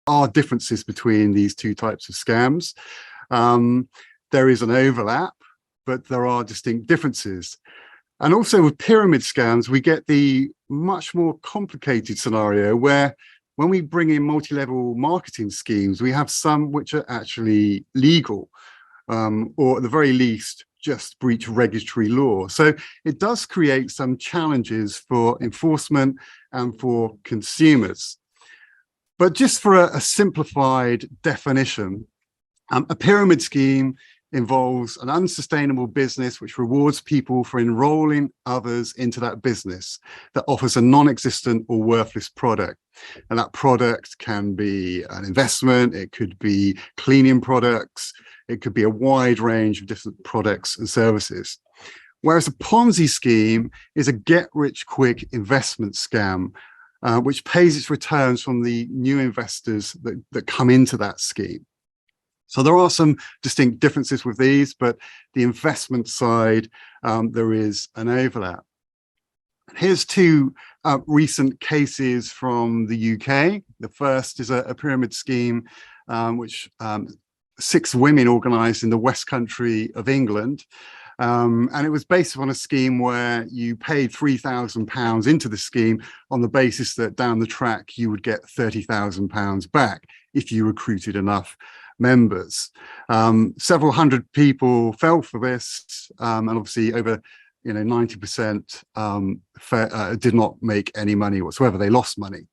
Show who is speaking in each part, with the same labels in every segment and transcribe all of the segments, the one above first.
Speaker 1: are differences between these two types of scams. There is an overlap, but there are distinct differences. And also with pyramid scams, we get the much more complicated scenario where when we bring in multi-level marketing schemes, we have some which are actually legal, or at the very least, just breach regulatory law. So it does create some challenges for enforcement and for consumers. But just for a simplified definition, a pyramid scheme involves an unsustainable business which rewards people for enrolling others into that business that offers a non-existent or worthless product. And that product can be an investment, it could be cleaning products, it could be a wide range of different products and services. Whereas a Ponzi scheme is a get-rich-quick investment scam, which pays its returns from the new investors that come into that scheme. So there are some distinct differences with these, but the investment side, there is an overlap. Here's two recent cases from the UK. The first is a pyramid scheme which 6 women organised in the West Country of England. And it was based on a scheme where you paid £3,000 into the scheme on the basis that down the track you would get £30,000 back if you recruited enough members. Several hundred people fell for this, and obviously over 90% did not make any money whatsoever. They lost money.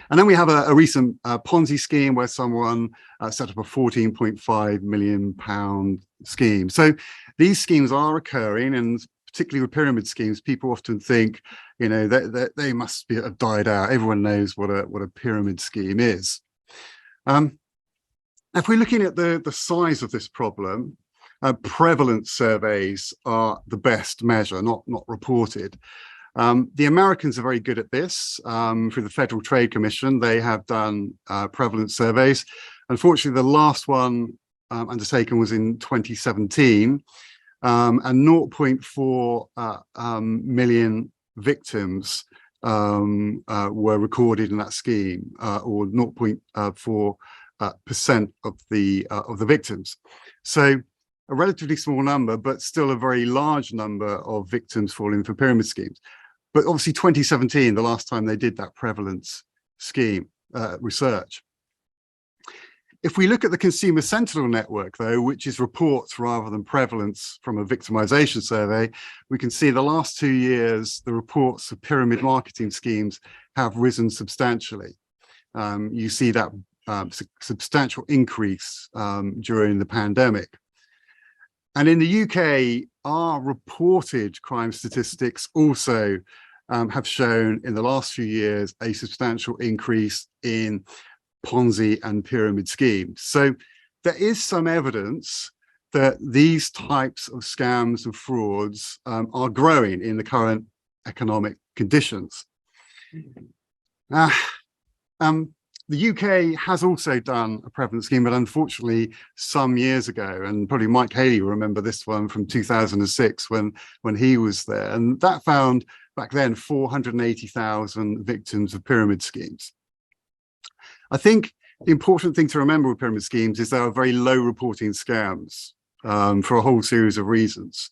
Speaker 1: And then we have a recent Ponzi scheme where someone set up a £14.5 million scheme. So these schemes are occurring, and particularly with pyramid schemes, people often think, that they must have died out. Everyone knows what a pyramid scheme is. If we're looking at the size of this problem, prevalence surveys are the best measure, not reported. The Americans are very good at this. Through the Federal Trade Commission, they have done prevalence surveys. Unfortunately, the last one undertaken was in 2017, and 0.4 million victims were recorded in that scheme, or 0.4% of the victims. So a relatively small number, but still a very large number of victims falling for pyramid schemes. But obviously 2017, the last time they did that prevalence scheme research. If we look at the Consumer Sentinel Network, though, which is reports rather than prevalence from a victimization survey, we can see the last 2 years, the reports of pyramid marketing schemes have risen substantially. You see that substantial increase during the pandemic. And in the UK, our reported crime statistics also have shown in the last few years a substantial increase in Ponzi and pyramid schemes. So there is some evidence that these types of scams and frauds are growing in the current economic conditions. The UK has also done a prevalence scheme, but unfortunately some years ago, and probably Mike Haley will remember this one from 2006 when he was there, and that found back then 480,000 victims of pyramid schemes. I think the important thing to remember with pyramid schemes is they are very low reporting scams for a whole series of reasons.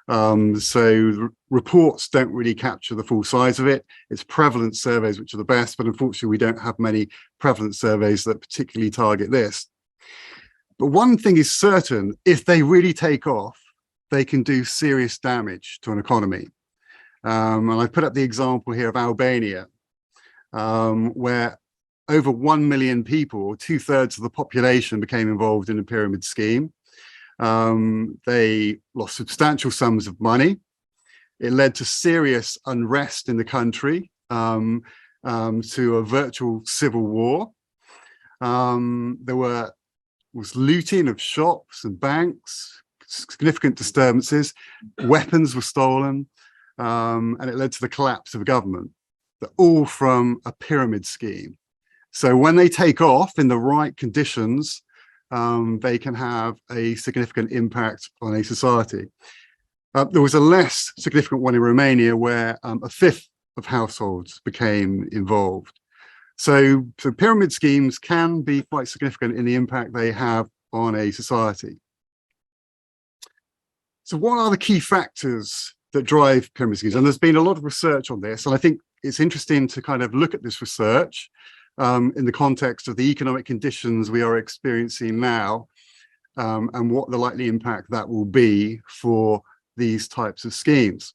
Speaker 1: So reports don't really capture the full size of it. It's prevalence surveys which are the best, but unfortunately we don't have many prevalence surveys that particularly target this. But one thing is certain, if they really take off, they can do serious damage to an economy. And I've put up the example here of Albania, where over 1 million people, 2/3 of the population, became involved in a pyramid scheme. They lost substantial sums of money. It led to serious unrest in the country, to a virtual civil war. There was looting of shops and banks, significant disturbances, weapons were stolen, and it led to the collapse of a government, all from a pyramid scheme. So when they take off in the right conditions, they can have a significant impact on a society. There was a less significant one in Romania where 1/5 of households became involved. So pyramid schemes can be quite significant in the impact they have on a society. So what are the key factors that drive pyramid schemes? And there's been a lot of research on this, and I think it's interesting to kind of look at this research in the context of the economic conditions we are experiencing now, and what the likely impact that will be for these types of schemes.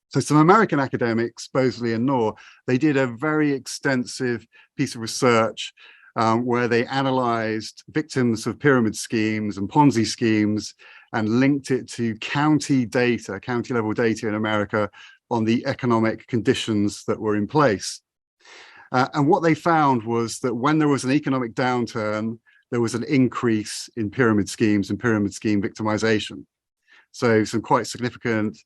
Speaker 1: So some American academics, Bosley and Knorr, they did a very extensive piece of research where they analyzed victims of pyramid schemes and Ponzi schemes and linked it to county data, county level data in America on the economic conditions that were in place. And what they found was that when there was an economic downturn, there was an increase in pyramid schemes and pyramid scheme victimization. So some quite significant,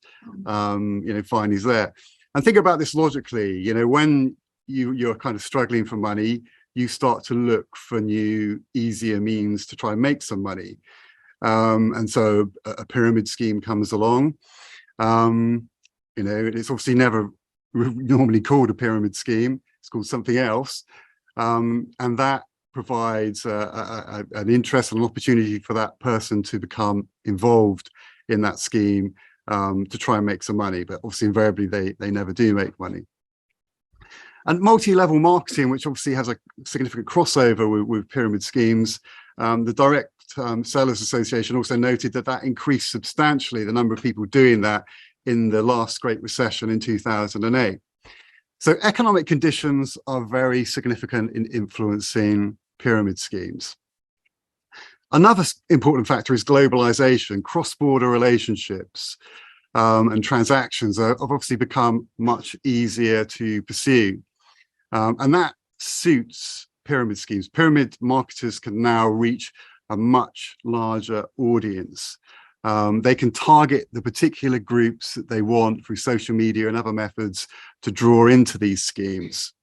Speaker 1: findings there. And think about this logically, when you're kind of struggling for money, you start to look for new, easier means to try and make some money. And so a pyramid scheme comes along. It's obviously never normally called a pyramid scheme. It's called something else. And that provides an interest and an opportunity for that person to become involved in that scheme to try and make some money. But obviously, invariably, they never do make money. And multi-level marketing, which obviously has a significant crossover with pyramid schemes, the Direct Sellers Association also noted that increased substantially the number of people doing that in the last Great Recession in 2008. So economic conditions are very significant in influencing pyramid schemes. Another important factor is globalization. Cross-border relationships and transactions have obviously become much easier to pursue. And that suits pyramid schemes. Pyramid marketers can now reach a much larger audience. They can target the particular groups that they want through social media and other methods to draw into these schemes.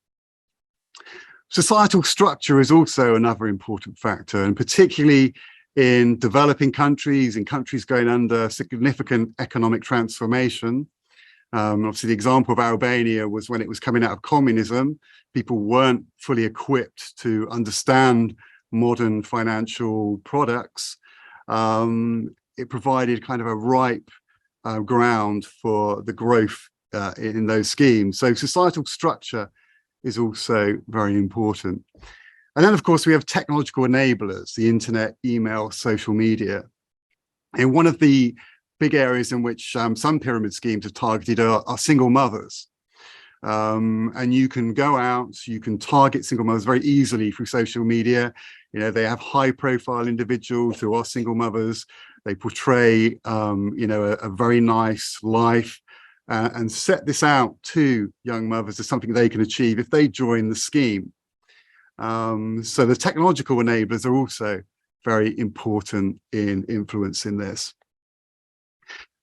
Speaker 1: Societal structure is also another important factor, and particularly in developing countries, in countries going under significant economic transformation. Obviously, the example of Albania was when it was coming out of communism, people weren't fully equipped to understand modern financial products. It provided kind of a ripe ground for the growth in those schemes. So societal structure is also very important. And then, of course, we have technological enablers, the internet, email, social media. And one of the big areas in which some pyramid schemes are targeted are single mothers. And you can go out, you can target single mothers very easily through social media. They have high profile individuals who are single mothers. They portray, a very nice life and set this out to young mothers as something they can achieve if they join the scheme. So the technological enablers are also very important in influencing this.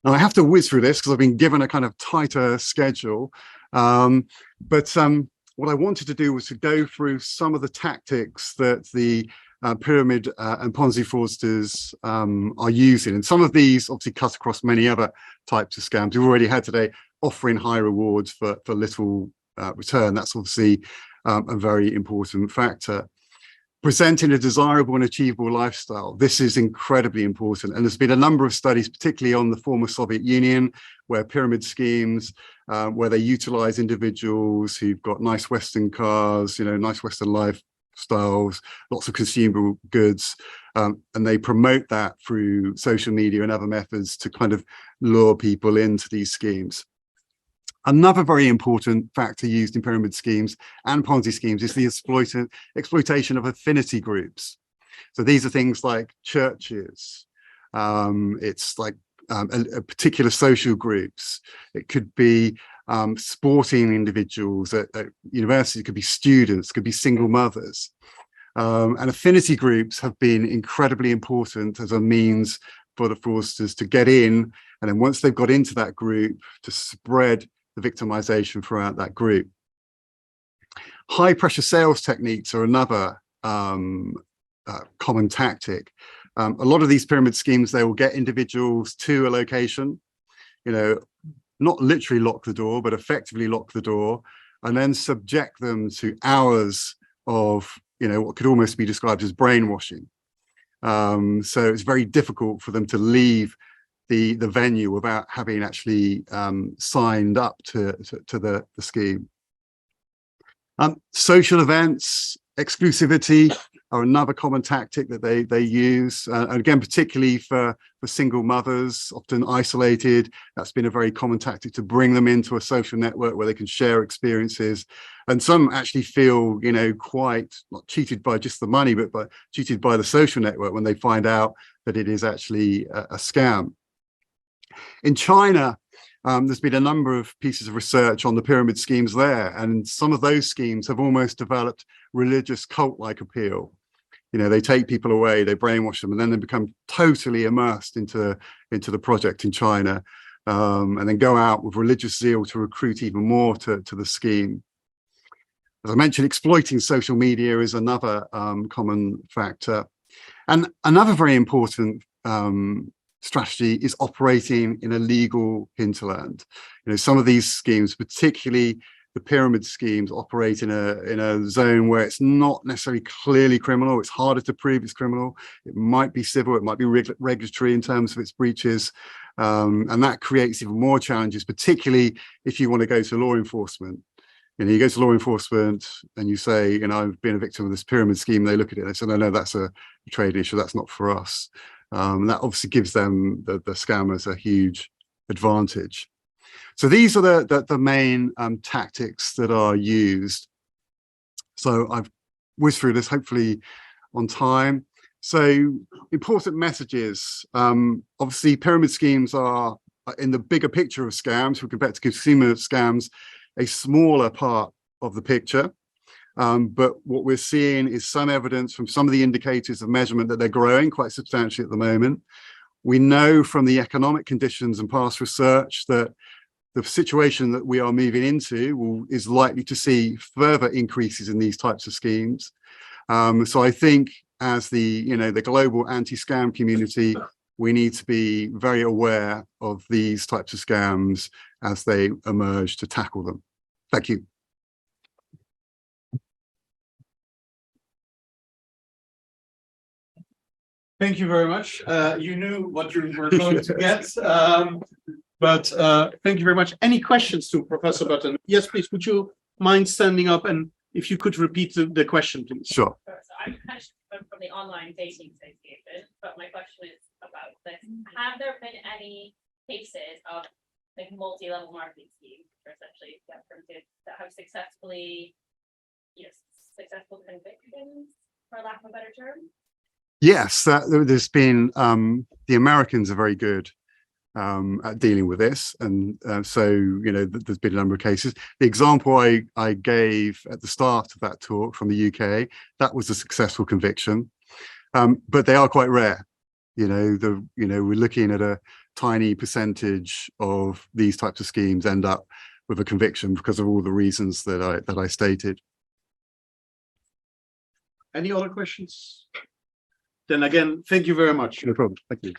Speaker 1: Now I have to whiz through this because I've been given a kind of tighter schedule. But what I wanted to do was to go through some of the tactics that the pyramid and Ponzi fraudsters are using. And some of these obviously cut across many other types of scams. We've already had today offering high rewards for little return. That's obviously a very important factor. Presenting a desirable and achievable lifestyle. This is incredibly important. And there's been a number of studies, particularly on the former Soviet Union, where pyramid schemes, where they utilize individuals who've got nice Western cars, nice Western lifestyles, lots of consumable goods, and they promote that through social media and other methods to kind of lure people into these schemes. Another very important factor used in pyramid schemes and Ponzi schemes is the exploitation of affinity groups. So these are things like churches. It's like a particular social groups. It could be sporting individuals at university. It could be students, it could be single mothers. And affinity groups have been incredibly important as a means for the fraudsters to get in. And then once they've got into that group, to spread the victimization throughout that group. High pressure sales techniques are another common tactic. A lot of these pyramid schemes, they will get individuals to a location, not literally lock the door, but effectively lock the door, and then subject them to hours of, what could almost be described as brainwashing. So it's very difficult for them to leave the venue without having actually signed up to the scheme. Social events, exclusivity are another common tactic that they use. And again, particularly for single mothers, often isolated, that's been a very common tactic to bring them into a social network where they can share experiences. And some actually feel, quite not cheated by just the money, but cheated by the social network when they find out that it is actually a scam. In China, there's been a number of pieces of research on the pyramid schemes there, and some of those schemes have almost developed religious cult-like appeal. They take people away, they brainwash them, and then they become totally immersed into the project in China, and then go out with religious zeal to recruit even more to the scheme. As I mentioned, exploiting social media is another common factor. And another very important strategy is operating in a legal hinterland. Some of these schemes, particularly the pyramid schemes, operate in a zone where it's not necessarily clearly criminal. It's harder to prove it's criminal. It might be civil, it might be regulatory in terms of its breaches, and that creates even more challenges, particularly if you want to go to law enforcement. You go to law enforcement and you say, I've been a victim of this pyramid scheme. They look at it and they say, no, that's a trade issue. That's not for us. That obviously gives them, the scammers, a huge advantage. So these are the main tactics that are used. So I've whizzed through this, hopefully on time. So important messages. Obviously, pyramid schemes are, in the bigger picture of scams, we compare to consumer scams, a smaller part of the picture. But what we're seeing is some evidence from some of the indicators of measurement that they're growing quite substantially at the moment. We know from the economic conditions and past research that the situation that we are moving into is likely to see further increases in these types of schemes. So I think as the global anti-scam community, we need to be very aware of these types of scams as they emerge to tackle them. Thank you.
Speaker 2: Thank you very much. You knew what you were going to get, but thank you very much. Any questions to Professor Button? Yes, please. Would you mind standing up, and if you could repeat the question, please?
Speaker 1: Sure.
Speaker 3: So I'm from the Online Dating Association, but my question is about this. Have there been any cases of multi-level marketing schemes, or essentially that have successfully, successful convictions, for lack of a better term?
Speaker 1: Yes, there's been, the Americans are very good at dealing with this. And so, there's been a number of cases. The example I gave at the start of that talk from the UK, that was a successful conviction. But they are quite rare. We're looking at a tiny percentage of these types of schemes end up with a conviction because of all the reasons that I stated.
Speaker 2: Any other questions? Then again, thank you very much.
Speaker 1: No problem. Thank you.